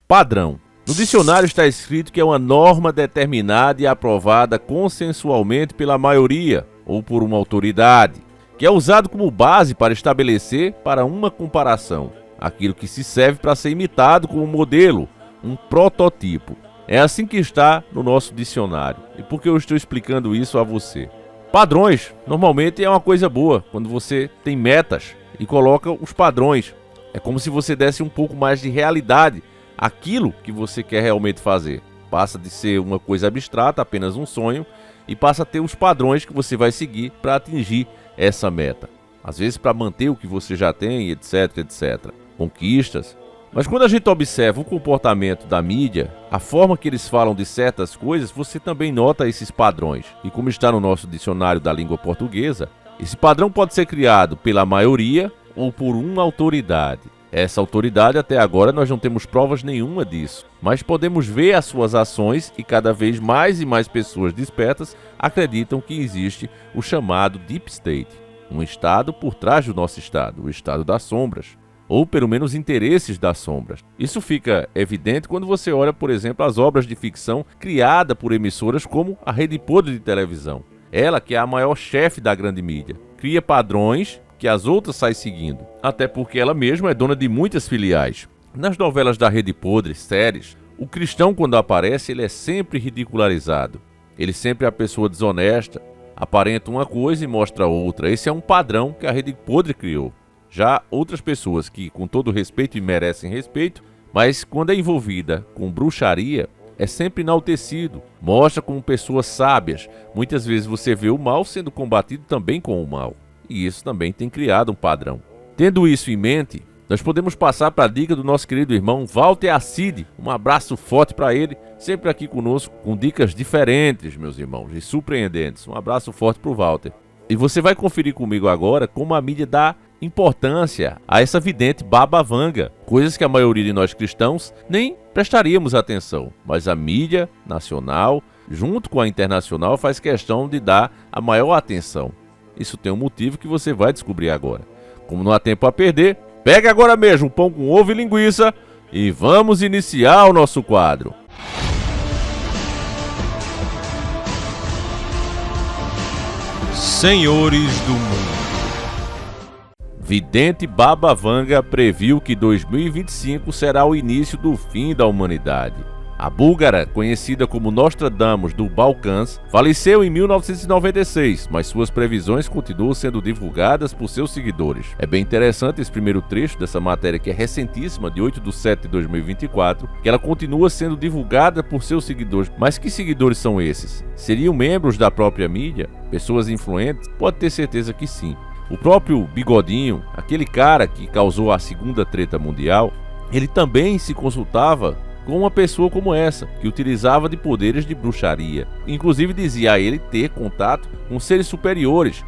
Padrão. No dicionário está escrito que é uma norma determinada e aprovada consensualmente pela maioria ou por uma autoridade, que é usado como base para estabelecer para uma comparação, aquilo que se serve para ser imitado como modelo, um prototipo. É assim que está no nosso dicionário. E por que eu estou explicando isso a você? Padrões, normalmente é uma coisa boa, quando você tem metas e coloca os padrões. É como se você desse um pouco mais de realidade àquilo que você quer realmente fazer. Passa de ser uma coisa abstrata, apenas um sonho, e passa a ter os padrões que você vai seguir para atingir essa meta. Às vezes para manter o que você já tem, etc, etc. Conquistas. Mas quando a gente observa o comportamento da mídia, a forma que eles falam de certas coisas, você também nota esses padrões. E como está no nosso dicionário da língua portuguesa, esse padrão pode ser criado pela maioria ou por uma autoridade. Essa autoridade, até agora, nós não temos provas nenhuma disso, mas podemos ver as suas ações e cada vez mais e mais pessoas despertas acreditam que existe o chamado Deep State, um estado por trás do nosso estado, o estado das sombras, ou pelo menos interesses das sombras. Isso fica evidente quando você olha, por exemplo, as obras de ficção criadas por emissoras como a Rede Podre de televisão. Ela, que é a maior chefe da grande mídia, cria padrões que as outras saem seguindo, até porque ela mesma é dona de muitas filiais. Nas novelas da Rede Podre, séries, o cristão, quando aparece, ele é sempre ridicularizado. Ele sempre é a pessoa desonesta, aparenta uma coisa e mostra outra. Esse é um padrão que a Rede Podre criou. Já outras pessoas que, com todo respeito e merecem respeito, mas quando é envolvida com bruxaria, é sempre enaltecido, mostra como pessoas sábias. Muitas vezes você vê o mal sendo combatido também com o mal. E isso também tem criado um padrão. Tendo isso em mente, nós podemos passar para a dica do nosso querido irmão Walter Assidi. Um abraço forte para ele, sempre aqui conosco, com dicas diferentes, meus irmãos, e surpreendentes. Um abraço forte para o Walter. E você vai conferir comigo agora como a mídia dá importância a essa vidente Baba Vanga, coisas que a maioria de nós cristãos nem prestaríamos atenção, mas a mídia nacional, junto com a internacional, faz questão de dar a maior atenção. Isso tem um motivo que você vai descobrir agora. Como não há tempo a perder, pega agora mesmo um pão com ovo e linguiça e vamos iniciar o nosso quadro. Senhores do Mundo. Vidente Baba Vanga previu que 2025 será o início do fim da humanidade. A búlgara, conhecida como Nostradamus dos Balcãs, faleceu em 1996, mas suas previsões continuam sendo divulgadas por seus seguidores. É bem interessante esse primeiro trecho dessa matéria, que é recentíssima, de 8 de setembro de 2024, que ela continua sendo divulgada por seus seguidores. Mas que seguidores são esses? Seriam membros da própria mídia? Pessoas influentes? Pode ter certeza que sim. O próprio Bigodinho, aquele cara que causou a segunda treta mundial, ele também se consultava com uma pessoa como essa, que utilizava de poderes de bruxaria. Inclusive dizia a ele ter contato com seres superiores.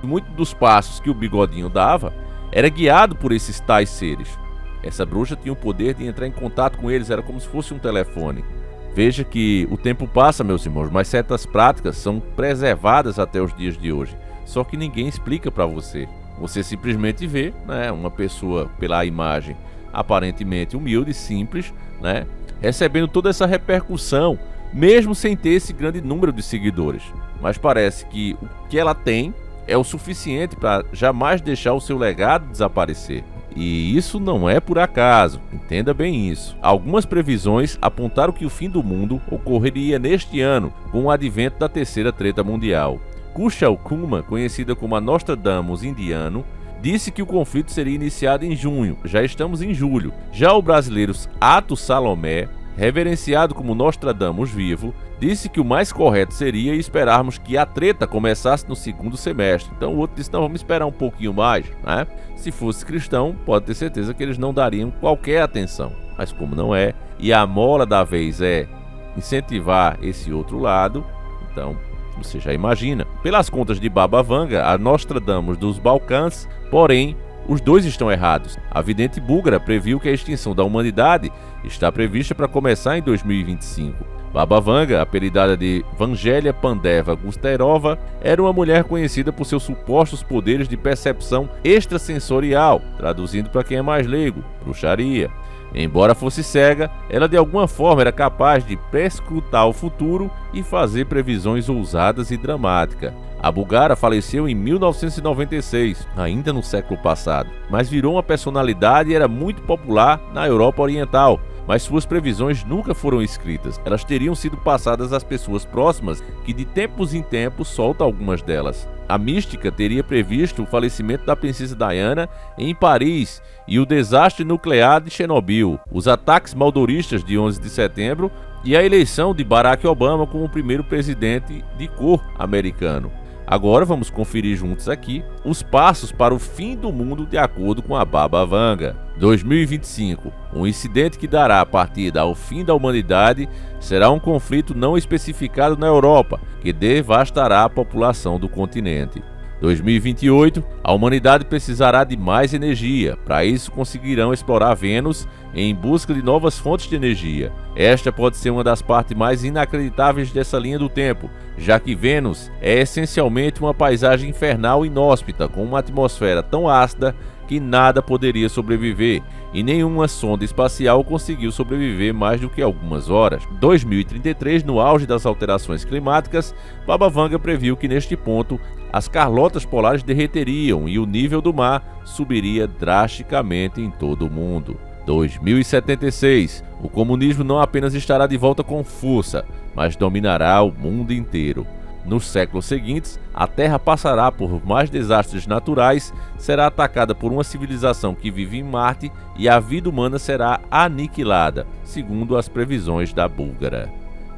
Muitos dos passos que o Bigodinho dava era guiado por esses tais seres. Essa bruxa tinha o poder de entrar em contato com eles, era como se fosse um telefone. Veja que o tempo passa, meus irmãos, mas certas práticas são preservadas até os dias de hoje. Só que ninguém explica para você. Você simplesmente vê, né, uma pessoa pela imagem aparentemente humilde, simples, né, recebendo toda essa repercussão, mesmo sem ter esse grande número de seguidores. Mas parece que o que ela tem é o suficiente para jamais deixar o seu legado desaparecer. E isso não é por acaso, entenda bem isso. Algumas previsões apontaram que o fim do mundo ocorreria neste ano, com o advento da terceira treta mundial. Kushal Kuma, conhecida como a Nostradamus indiano, disse que o conflito seria iniciado em junho. Já estamos em julho. Já o brasileiro Ato Salomé, reverenciado como Nostradamus vivo, disse que o mais correto seria esperarmos que a treta começasse no segundo semestre. Então o outro disse, não, vamos esperar um pouquinho mais, né? Se fosse cristão, pode ter certeza que eles não dariam qualquer atenção. Mas como não é, e a mola da vez é incentivar esse outro lado, então você já imagina. Pelas contas de Baba Vanga, a Nostradamus dos Balcãs, porém, os dois estão errados. A vidente búlgara previu que a extinção da humanidade está prevista para começar em 2025. Baba Vanga, apelidada de Vangelia Pandeva Gusterova, era uma mulher conhecida por seus supostos poderes de percepção extrasensorial, traduzindo para quem é mais leigo, bruxaria. Embora fosse cega, ela de alguma forma era capaz de perscrutar o futuro e fazer previsões ousadas e dramáticas. A Bulgara faleceu em 1996, ainda no século passado, mas virou uma personalidade e era muito popular na Europa Oriental. Mas suas previsões nunca foram escritas. Elas teriam sido passadas às pessoas próximas, que de tempos em tempos solta algumas delas. A mística teria previsto o falecimento da princesa Diana em Paris e o desastre nuclear de Chernobyl, os ataques maldoristas de 11 de setembro e a eleição de Barack Obama como o primeiro presidente de cor americano. Agora vamos conferir juntos aqui os passos para o fim do mundo de acordo com a Baba Vanga. 2025. Um incidente que dará partida ao fim da humanidade será um conflito não especificado na Europa, que devastará a população do continente. 2028. A humanidade precisará de mais energia. Para isso, conseguirão explorar Vênus em busca de novas fontes de energia. Esta pode ser uma das partes mais inacreditáveis dessa linha do tempo, já que Vênus é essencialmente uma paisagem infernal inóspita, com uma atmosfera tão ácida que nada poderia sobreviver, e nenhuma sonda espacial conseguiu sobreviver mais do que algumas horas. 2033, no auge das alterações climáticas, Baba Vanga previu que neste ponto as calotas polares derreteriam e o nível do mar subiria drasticamente em todo o mundo. 2076. O comunismo não apenas estará de volta com força, mas dominará o mundo inteiro. Nos séculos seguintes, a Terra passará por mais desastres naturais, será atacada por uma civilização que vive em Marte e a vida humana será aniquilada, segundo as previsões da Búlgara.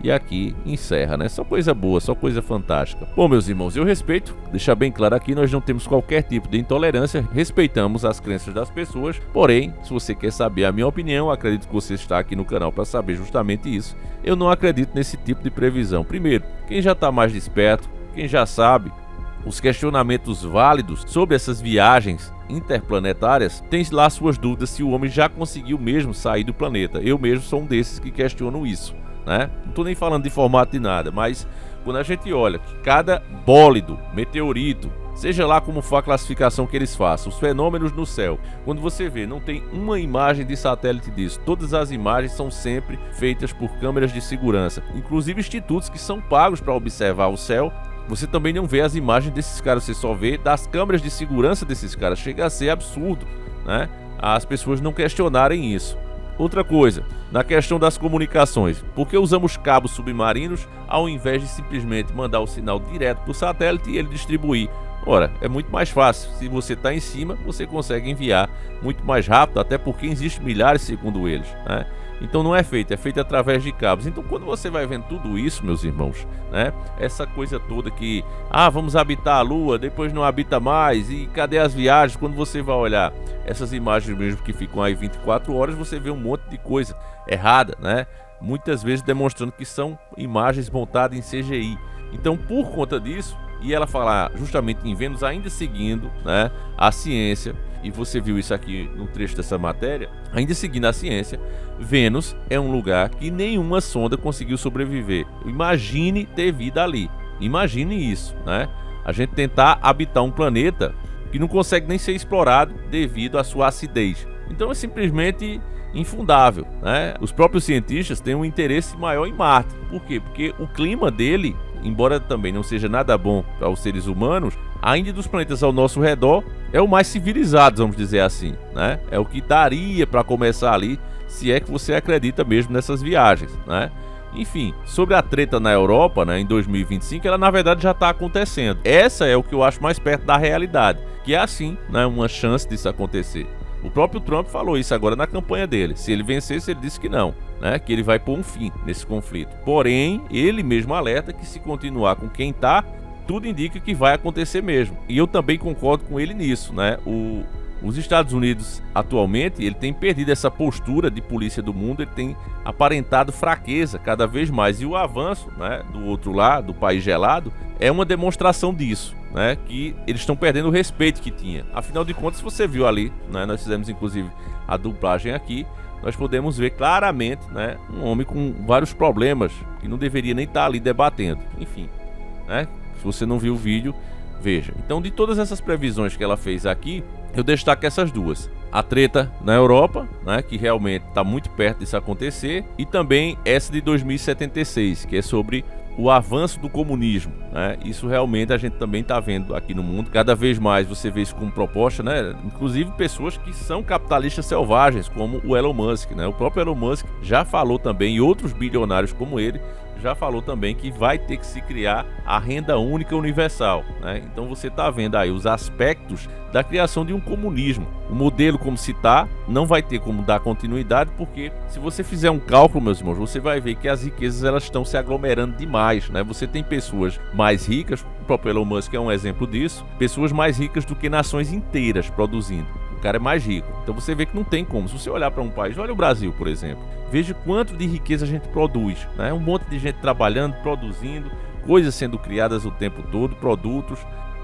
E aqui encerra, né? Só coisa boa, só coisa fantástica. Bom, meus irmãos, eu respeito, deixar bem claro aqui, nós não temos qualquer tipo de intolerância, respeitamos as crenças das pessoas, porém, se você quer saber a minha opinião, acredito que você está aqui no canal para saber justamente isso. Eu não acredito nesse tipo de previsão. Primeiro, quem já está mais desperto, quem já sabe os questionamentos válidos sobre essas viagens interplanetárias, tem lá suas dúvidas se o homem já conseguiu mesmo sair do planeta. Eu mesmo sou um desses que questionam isso, né? Não estou nem falando de formato de nada, mas quando a gente olha que cada bólido, meteorito, seja lá como for a classificação que eles façam, os fenômenos no céu, quando você vê, não tem uma imagem de satélite disso, todas as imagens são sempre feitas por câmeras de segurança, inclusive institutos que são pagos para observar o céu. Você também não vê as imagens desses caras, você só vê das câmeras de segurança desses caras. Chega a ser absurdo, né? As pessoas não questionarem isso. Outra coisa, na questão das comunicações, por que usamos cabos submarinos ao invés de simplesmente mandar o sinal direto para o satélite e ele distribuir? Ora, é muito mais fácil. Se você está em cima, você consegue enviar muito mais rápido, até porque existem milhares segundo eles, né? Então não é feito, é feito através de cabos. Então quando você vai vendo tudo isso, meus irmãos, né? Essa coisa toda que, vamos habitar a Lua, depois não habita mais, e cadê as viagens? Quando você vai olhar essas imagens mesmo que ficam aí 24 horas, você vê um monte de coisa errada, né? Muitas vezes demonstrando que são imagens montadas em CGI. Então por conta disso, e ela falar justamente em Vênus, ainda seguindo, né, a ciência, e você viu isso aqui no trecho dessa matéria, ainda seguindo a ciência, Vênus é um lugar que nenhuma sonda conseguiu sobreviver. Imagine ter vida ali, imagine isso, né? A gente tentar habitar um planeta que não consegue nem ser explorado devido à sua acidez. Então é simplesmente infundável, né? Os próprios cientistas têm um interesse maior em Marte. Por quê? Porque o clima dele, embora também não seja nada bom para os seres humanos, ainda dos planetas ao nosso redor, é o mais civilizado, vamos dizer assim, né? É o que daria para começar ali, se é que você acredita mesmo nessas viagens, né? Enfim, sobre a treta na Europa, né, em 2025, ela na verdade já está acontecendo. Essa é o que eu acho mais perto da realidade, que é assim, né, uma chance disso acontecer. O próprio Trump falou isso agora na campanha dele. Se ele vencesse, ele disse que não, né? Que ele vai pôr um fim nesse conflito. Porém, ele mesmo alerta que se continuar com quem tá, tudo indica que vai acontecer mesmo. E eu também concordo com ele nisso, né? Os Estados Unidos, atualmente, ele tem perdido essa postura de polícia do mundo, ele tem aparentado fraqueza cada vez mais. E o avanço, né, do outro lado, do país gelado, é uma demonstração disso, né, que eles estão perdendo o respeito que tinha. Afinal de contas, você viu ali, né, nós fizemos inclusive a dublagem aqui, nós podemos ver claramente, né, um homem com vários problemas que não deveria nem estar ali debatendo. Enfim, né? Se você não viu o vídeo, veja. Então, de todas essas previsões que ela fez aqui, eu destaco essas duas. A treta na Europa, né, que realmente está muito perto disso acontecer, e também essa de 2076, que é sobre o avanço do comunismo, né? Isso realmente a gente também está vendo aqui no mundo. Cada vez mais você vê isso como proposta, né? Inclusive pessoas que são capitalistas selvagens, como o Elon Musk, né? O próprio Elon Musk já falou também, e outros bilionários como ele, já falou também que vai ter que se criar a renda única universal, né? Então você está vendo aí os aspectos da criação de um comunismo. O modelo como se está, não vai ter como dar continuidade, porque se você fizer um cálculo, meus irmãos, você vai ver que as riquezas elas estão se aglomerando demais, né? Você tem pessoas mais ricas, o próprio Elon Musk é um exemplo disso, pessoas mais ricas do que nações inteiras produzindo. O cara é mais rico. Então você vê que não tem como. Se você olhar para um país, olha o Brasil, por exemplo. Veja quanto de riqueza a gente produz, né? Um monte de gente trabalhando, produzindo, coisas sendo criadas o tempo todo, produtos,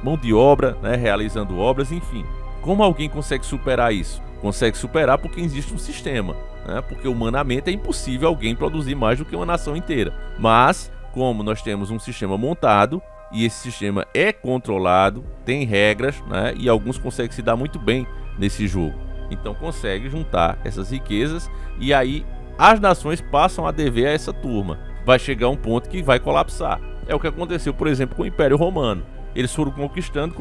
mão de obra, né? Realizando obras, enfim. Como alguém consegue superar isso? Consegue superar porque existe um sistema, né? Porque humanamente é impossível alguém produzir mais do que uma nação inteira. Mas, como nós temos um sistema montado, e esse sistema é controlado, tem regras, né? E alguns conseguem se dar muito bem nesse jogo. Então consegue juntar essas riquezas e aí as nações passam a dever a essa turma. Vai chegar um ponto que vai colapsar. É o que aconteceu, por exemplo, com o Império Romano. Eles foram conquistando,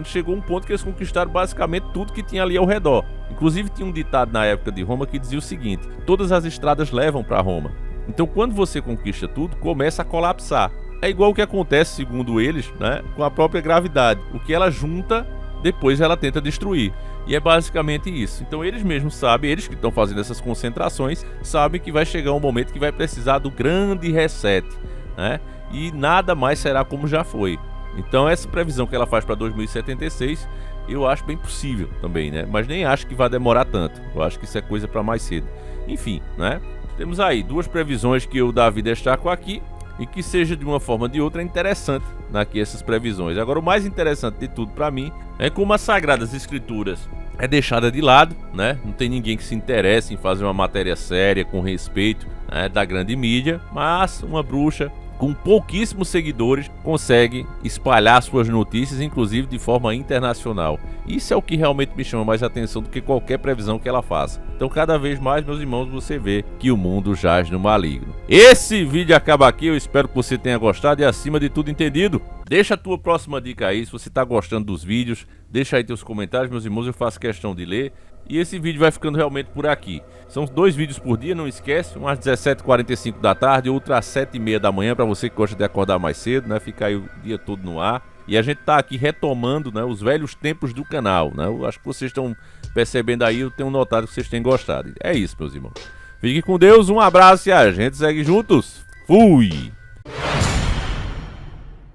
chegou um ponto que eles conquistaram basicamente tudo que tinha ali ao redor. Inclusive tinha um ditado na época de Roma que dizia o seguinte: todas as estradas levam para Roma. Então quando você conquista tudo, começa a colapsar. É igual o que acontece, segundo eles, né, com a própria gravidade. O que ela junta, depois ela tenta destruir. E é basicamente isso. Então eles mesmos sabem, eles que estão fazendo essas concentrações, sabem que vai chegar um momento que vai precisar do grande reset, né? E nada mais será como já foi. Então essa previsão que ela faz para 2076, eu acho bem possível também, né? Mas nem acho que vai demorar tanto. Eu acho que isso é coisa para mais cedo. Enfim, né? Temos aí duas previsões que eu, Davi, destaco aqui. E que seja de uma forma ou de outra é interessante aqui essas previsões. Agora, o mais interessante de tudo para mim é como as Sagradas Escrituras é deixada de lado, né? Não tem ninguém que se interesse em fazer uma matéria séria, com respeito, né, da grande mídia, mas uma bruxa com pouquíssimos seguidores consegue espalhar suas notícias, inclusive de forma internacional. Isso é o que realmente me chama mais atenção do que qualquer previsão que ela faça. Então cada vez mais, meus irmãos, você vê que o mundo jaz no maligno. Esse vídeo acaba aqui, eu espero que você tenha gostado e acima de tudo entendido. Deixa a tua próxima dica aí, se você está gostando dos vídeos, deixa aí teus comentários, meus irmãos, eu faço questão de ler. E esse vídeo vai ficando realmente por aqui. São 2 vídeos por dia, não esquece, um às 17h45 da tarde, outro às 7h30 da manhã, para você que gosta de acordar mais cedo, né? Ficar aí o dia todo no ar. E a gente tá aqui retomando, né, os velhos tempos do canal, né? Eu acho que vocês estão percebendo aí, eu tenho notado que vocês têm gostado. É isso, meus irmãos. Fique com Deus, um abraço e a gente segue juntos. Fui!